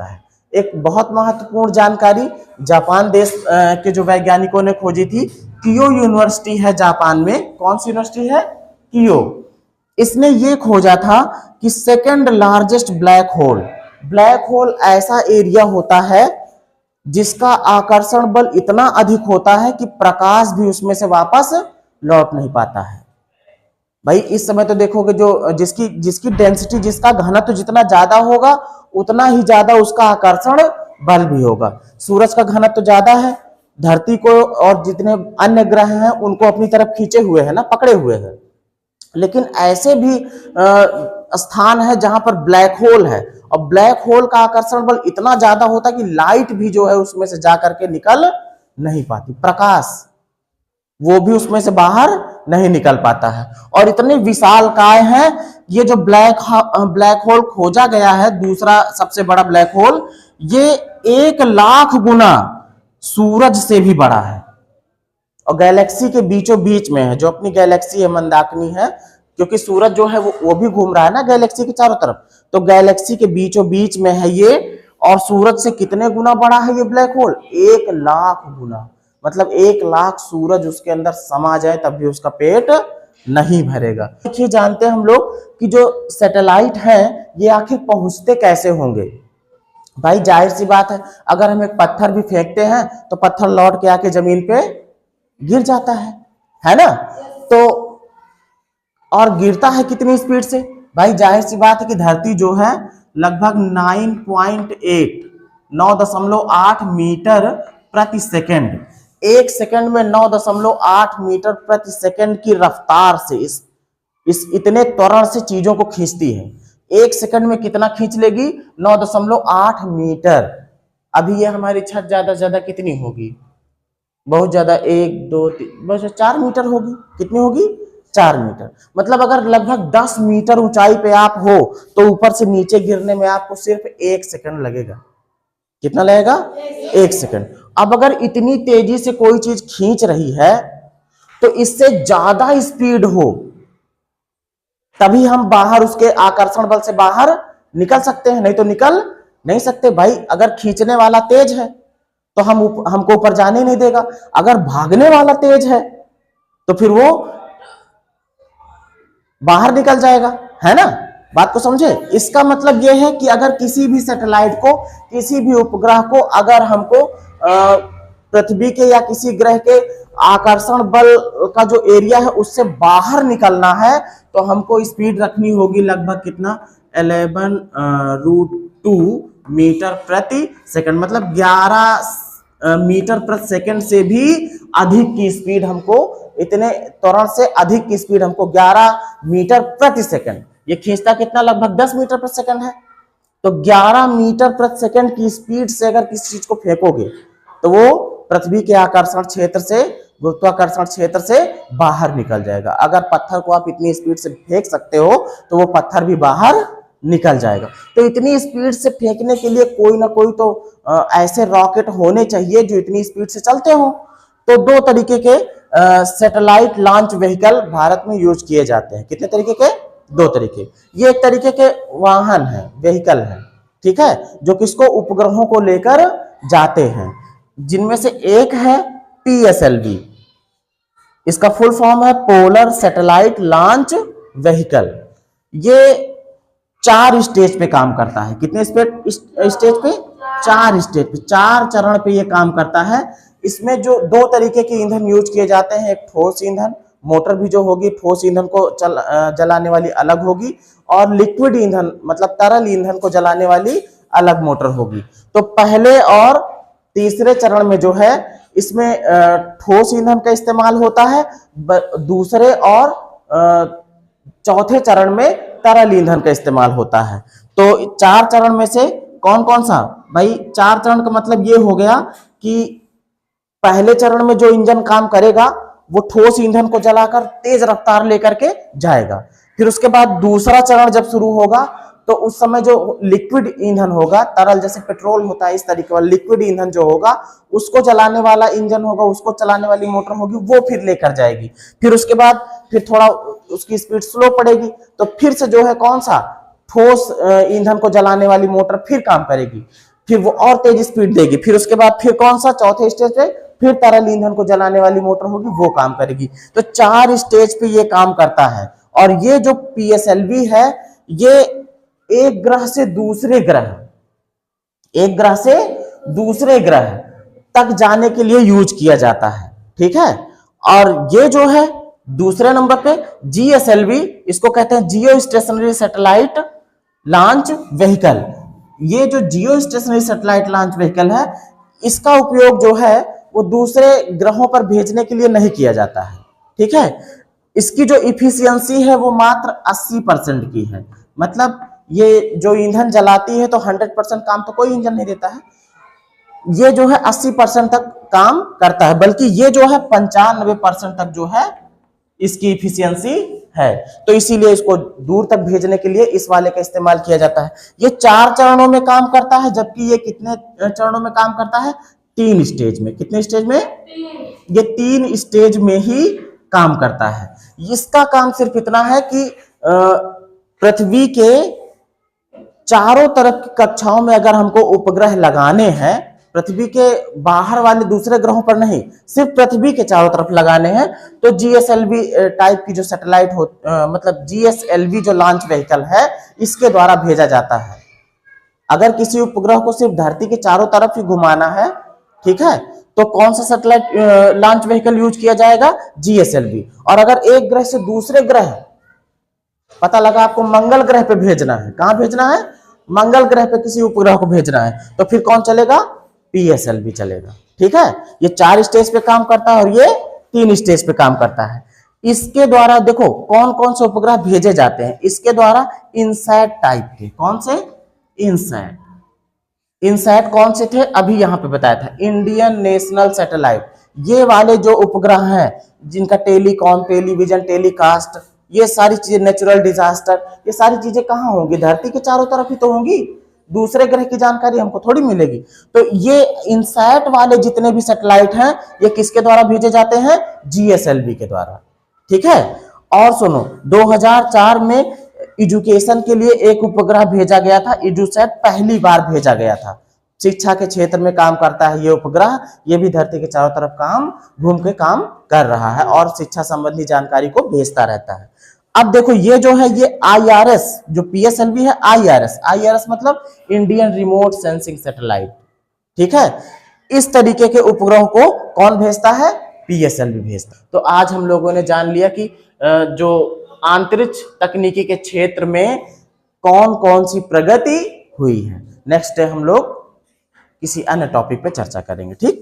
है। एक बहुत महत्वपूर्ण जानकारी, जापान देश के जो वैज्ञानिकों ने खोजी थी, कियो यूनिवर्सिटी है जापान में। कौन सी यूनिवर्सिटी है? कियो। इसने ये खोजा था कि सेकंड लार्जेस्ट ब्लैक होल ऐसा एरिया होता है जिसका आकर्षण बल इतना अधिक होता है कि प्रकाश भी उसमें से वापस लौट नहीं पाता है। भाई इस समय तो देखोगे जो जिसकी डेंसिटी, जिसका घनत्व जितना ज्यादा होगा उतना ही ज्यादा उसका आकर्षण बल भी होगा। सूरज का घनत्व ज्यादा है, धरती को और जितने अन्य ग्रह हैं उनको अपनी तरफ खींचे हुए है ना, पकड़े हुए है। लेकिन ऐसे भी स्थान है जहां पर ब्लैक होल है, और ब्लैक होल का आकर्षण बल इतना ज्यादा होता है कि लाइट भी जो है उसमें से जाकर के निकल नहीं पाती, प्रकाश वो भी उसमें से बाहर नहीं निकल पाता है। और इतने विशालकाय हैं, ये जो ब्लैक होल खोजा गया है, दूसरा सबसे बड़ा ब्लैक होल, ये 1 लाख गुना सूरज से भी बड़ा है और गैलेक्सी के बीचों बीच में है। जो अपनी गैलेक्सी है मंदाकिनी है, क्योंकि सूरज जो है वो भी घूम रहा है ना गैलेक्सी के चारों तरफ, तो गैलेक्सी के बीचों बीच में है ये। और सूरज से कितने गुना बड़ा है ये ब्लैक होल? 1 लाख गुना। मतलब 1 लाख सूरज उसके अंदर समा जाए तब भी उसका पेट नहीं भरेगा। देखिए, जानते हैं हम लोग कि जो सैटेलाइट है ये आखिर पहुंचते कैसे होंगे? भाई जाहिर सी बात है, अगर हम एक पत्थर भी फेंकते हैं तो पत्थर लौट के आके जमीन पे गिर जाता है ना? तो और गिरता है कितनी स्पीड से? भाई जाहिर सी बात है कि धरती जो है लगभग 9.8 मीटर प्रति सेकंड, 1 सेकंड में 9.8 मीटर प्रति सेकंड की रफ्तार से इस इतने त्वरण से चीजों को खींचती है। 1 सेकंड में कितना खींच लेगी? 9.8 मीटर। अभी ये हमारी छत ज्यादा से ज्यादा कितनी होगी? बहुत ज्यादा 1 2 3 बस 4 मीटर होगी। कितनी होगी? 4 मीटर। मतलब अगर लगभग 10 मीटर ऊंचाई पे आप हो तो ऊपर से नीचे गिरने में आपको सिर्फ 1 सेकंड लगेगा। कितना लगेगा? 1 सेकंड। अब अगर इतनी तेजी से कोई चीज खींच रही है तो इससे ज्यादा स्पीड हो तभी हम बाहर उसके आकर्षण बल से बाहर निकल सकते हैं, नहीं तो निकल नहीं सकते। भाई अगर खींचने वाला तेज है तो हमको ऊपर जाने नहीं देगा, अगर भागने वाला तेज है तो फिर वो बाहर निकल जाएगा, है ना? बात को समझे? इसका मतलब यह है कि अगर किसी भी सैटेलाइट को, किसी भी उपग्रह को, अगर हमको पृथ्वी के या किसी ग्रह के आकर्षण बल का जो एरिया है उससे बाहर निकलना है तो हमको स्पीड रखनी होगी लगभग कितना? 11√2 मीटर प्रति सेकंड। मतलब 11 मीटर प्रति सेकंड से भी अधिक की स्पीड हमको, इतने त्वरण से अधिक की स्पीड हमको 11 मीटर प्रति सेकंड। ये खींचता कितना? लगभग 10 मीटर प्रति सेकंड है। तो 11 मीटर प्रति सेकंड की स्पीड से अगर किसी चीज को फेंकोगे तो वो पृथ्वी के आकर्षण क्षेत्र से, गुरुत्वाकर्षण क्षेत्र से बाहर निकल जाएगा। अगर पत्थर को आप इतनी स्पीड से फेंक सकते हो तो वो पत्थर भी बाहर निकल जाएगा। तो इतनी स्पीड से फेंकने के लिए कोई ना कोई तो ऐसे रॉकेट होने चाहिए जो इतनी स्पीड से चलते हो। तो 2 तरीके के सैटेलाइट लॉन्च व्हीकल भारत में यूज किए जाते हैं। कितने तरीके के? 2 तरीके। ये एक तरीके के वाहन है, व्हीकल है, ठीक है, जो किसको? उपग्रहों को लेकर जाते हैं, जिनमें से एक है PSLV। इसका फुल फॉर्म है पोलर सैटेलाइट लॉन्च व्हीकल। ये 4 स्टेज पे काम करता है। कितने स्टेज पे? 4 स्टेज पे, 4 चरण पे ये काम करता है। इसमें जो 2 तरीके के ईंधन यूज किए जाते हैं, एक ठोस ईंधन, मोटर भी जो होगी ठोस ईंधन को जलाने वाली अलग होगी, और लिक्विड ईंधन मतलब तरल ईंधन को जलाने वाली अलग मोटर होगी। तो पहले और तीसरे चरण में जो है इसमें ठोस ईंधन का इस्तेमाल होता है, दूसरे और चौथे चरण में तरल ईंधन का इस्तेमाल होता है। तो 4 चरण में से कौन कौन सा? भाई 4 चरण का मतलब ये हो गया कि पहले चरण में जो इंजन काम करेगा वो ठोस ईंधन को जलाकर तेज रफ्तार लेकर के जाएगा। फिर उसके बाद दूसरा चरण जब शुरू होगा तो उस समय जो लिक्विड ईंधन होगा, तरल जैसे पेट्रोल होता है इस तरीके वाला लिक्विड ईंधन जो होगा, उसको जलाने वाला इंजन होगा, उसको चलाने वाली मोटर होगी, वो फिर लेकर जाएगी। फिर उसके बाद फिर थोड़ा उसकी स्पीड स्लो पड़ेगी तो फिर से जो है कौन सा? ठोस ईंधन को जलाने वाली मोटर फिर काम करेगी। फिर वो और तेज स्पीड देगी, फिर उसके बाद फिर कौन सा चौथे स्टेज पे फिर तरल ईंधन को जलाने वाली मोटर होगी, वो काम करेगी। तो 4 स्टेज पे ये काम करता है। और ये जो पीएसएलवी है, ये एक ग्रह से दूसरे ग्रह तक जाने के लिए यूज किया जाता है, ठीक है। और ये जो है दूसरे नंबर पे जीएसएलवी, इसको कहते हैं जियो स्टेशनरी सैटेलाइट लॉन्च व्हीकल। ये जो जियो स्टेशनरी सैटेलाइट लॉन्च व्हीकल है, इसका उपयोग जो है वो दूसरे ग्रहों पर भेजने के लिए नहीं किया जाता है, ठीक है। इसकी जो इफिशियंसी है वो मात्र 80% की है। मतलब ये जो ईंधन जलाती है तो 100% काम तो कोई इंजन नहीं देता है, ये जो है 80% तक काम करता है, बल्कि ये जो है 95% तक जो है इसकी इफिशियंसी है। तो इसीलिए इसको दूर तक भेजने के लिए इस वाले का इस्तेमाल किया जाता है। ये 4 चरणों में काम करता है, जबकि ये कितने चरणों में काम करता है? 3 स्टेज में। कितने स्टेज में? ये 3 स्टेज में ही काम करता है। इसका काम सिर्फ इतना है कि पृथ्वी के चारों तरफ की कक्षाओं में अगर हमको उपग्रह लगाने हैं, पृथ्वी के बाहर वाले दूसरे ग्रहों पर नहीं, सिर्फ पृथ्वी के चारों तरफ लगाने हैं, तो जीएसएलवी टाइप की जो सैटेलाइट हो, मतलब जीएसएलवी जो लॉन्च व्हीकल है, इसके द्वारा भेजा जाता है। अगर किसी उपग्रह को सिर्फ धरती के चारों तरफ ही घुमाना है, ठीक है, तो कौन सा सैटेलाइट लॉन्च व्हीकल यूज किया जाएगा? जीएसएलवी। और अगर एक ग्रह से दूसरे ग्रह, पता लगा आपको मंगल ग्रह पे भेजना है, कहां भेजना है? मंगल ग्रह पे किसी उपग्रह को भेजना है, तो फिर कौन चलेगा? पीएसएलवी चलेगा, ठीक है। ये 4 स्टेज पे काम करता है और ये 3 स्टेज पे काम करता है। इसके द्वारा देखो कौन कौन से उपग्रह भेजे जाते हैं इसके द्वारा, इनसैट टाइप के। कौन से? इनसैट कौन से थे? अभी यहां पे बताया था, इंडियन नेशनल सैटेलाइट। ये वाले जो उपग्रह हैं जिनका टेलीकॉम, टेलीविजन, टेलीकास्ट, ये सारी चीजें, नेचुरल डिजास्टर, ये सारी चीजें कहां होंगी? धरती के चारों तरफ ही तो होंगी, दूसरे ग्रह की जानकारी हमको थोड़ी मिलेगी। तो ये इनसैट वाले जितने भी सैटेलाइट हैं, ये किसके द्वारा भेजे जाते हैं? जीएसएलवी के द्वारा, ठीक है। और सुनो, 2004 में एजुकेशन के लिए एक उपग्रह भेजा गया था, इडुसैट पहली बार भेजा गया था। शिक्षा के क्षेत्र में काम करता है ये उपग्रह, ये भी धरती के चारों तरफ घूम के काम कर रहा है और शिक्षा संबंधी जानकारी को भेजता रहता है। अब देखो ये जो है, ये आईआरएस, जो पीएसएलवी है, आईआरएस मतलब इंडियन रिमोट सेंसिंग सैटेलाइट, ठीक है। इस तरीके के उपग्रह को कौन भेजता है? पीएसएलवी भेजता है। तो आज हम लोगों ने जान लिया कि जो अंतरिक्ष तकनीकी के क्षेत्र में कौन कौन सी प्रगति हुई है। नेक्स्ट डे हम लोग किसी अन्य टॉपिक पे चर्चा करेंगे, ठीक।